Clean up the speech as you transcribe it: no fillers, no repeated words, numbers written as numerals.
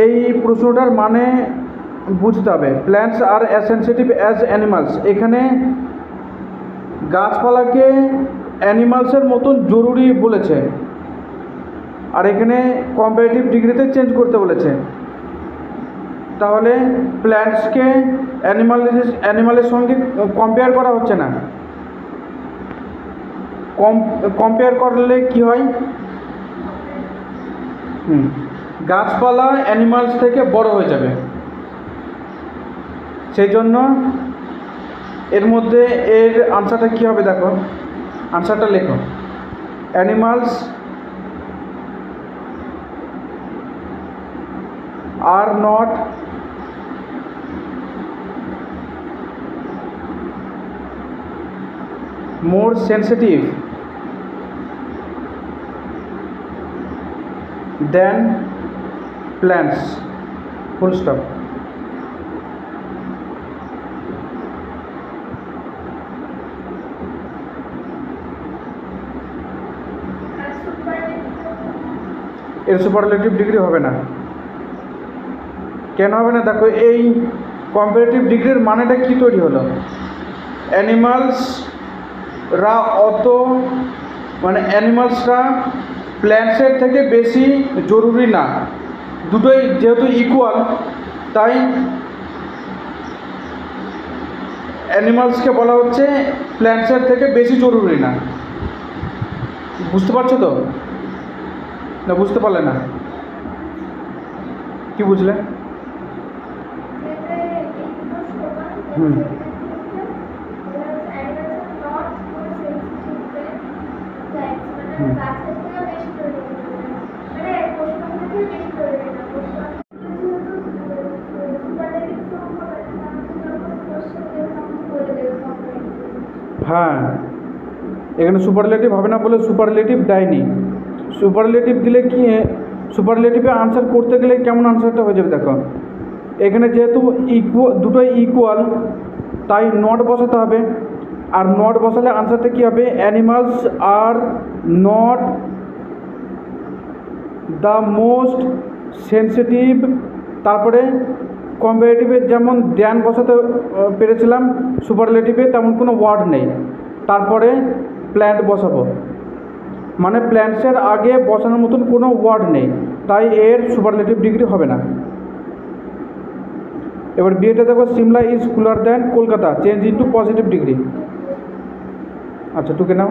এই প্রশ্নটার মানে বুঝতে হবে। প্ল্যান্টস আর অ্যাজ সেন্সিটিভ অ্যাজ অ্যানিমালস, এখানে গাছপালাকে অ্যানিমালসের মতন জরুরি বলেছে, আর এখানে কম্পারেটিভ ডিগ্রিতে চেঞ্জ করতে বলেছে। তাহলে প্ল্যান্টসকে অ্যানিমালের সঙ্গে কম্পেয়ার করা হচ্ছে না। কম্পেয়ার করলে কি হয়, গাছপালা অ্যানিমালস থেকে বড় হয়ে যাবে। সেই জন্য এর মধ্যে এর আনসারটা কী হবে, দেখো আনসারটা লেখো। Animals are not more sensitive than plants, full stop. এর সুপারলেটিভ ডিগ্রি হবে না। কেন হবে না, দেখো এই কম্পারেটিভ ডিগ্রির মানেটা কি তৈরি হলো, অ্যানিমালসরা অ্যানিমালসরা প্ল্যান্টসের থেকে বেশি জরুরি না, দুটোই যেহেতু ইকুয়াল, তাই অ্যানিমালসকে বলা হচ্ছে প্ল্যান্টসের থেকে বেশি জরুরি না। বুঝতে পারছো তো, না বুঝতে পারলে না? কি বুঝলে? হ্যাঁ, এখানে সুপারলেটিভ হবে না বলে সুপারলেটিভ দেয়নি। সুপারলেটিভ দিলে কি, সুপারলেটিভে আনসার করতে গেলে কেমন আনসারটা হয়ে যাবে, দেখো এখানে যেহেতু দুটোই ইকুয়াল, তাই নট বসাতে হবে। আর নট বসালে আনসারটা কী হবে, animals are not the most sensitive. তারপরে কম্পারেটিভে যেমন দ্যান বসাতে পেরেছিলাম, সুপারলেটিভে তেমন কোনো ওয়ার্ড নেই, তারপরে প্ল্যান্ট বসাবো, মানে প্ল্যান্টসের আগে বসানোর মতন কোনো ওয়ার্ড নেই, তাই এর সুপারলেটিভ ডিগ্রি হবে না। এবার বিয়েটা দেখো, Shimla is cooler than Kolkata, change into positive degree. আচ্ছা টুকে নাও।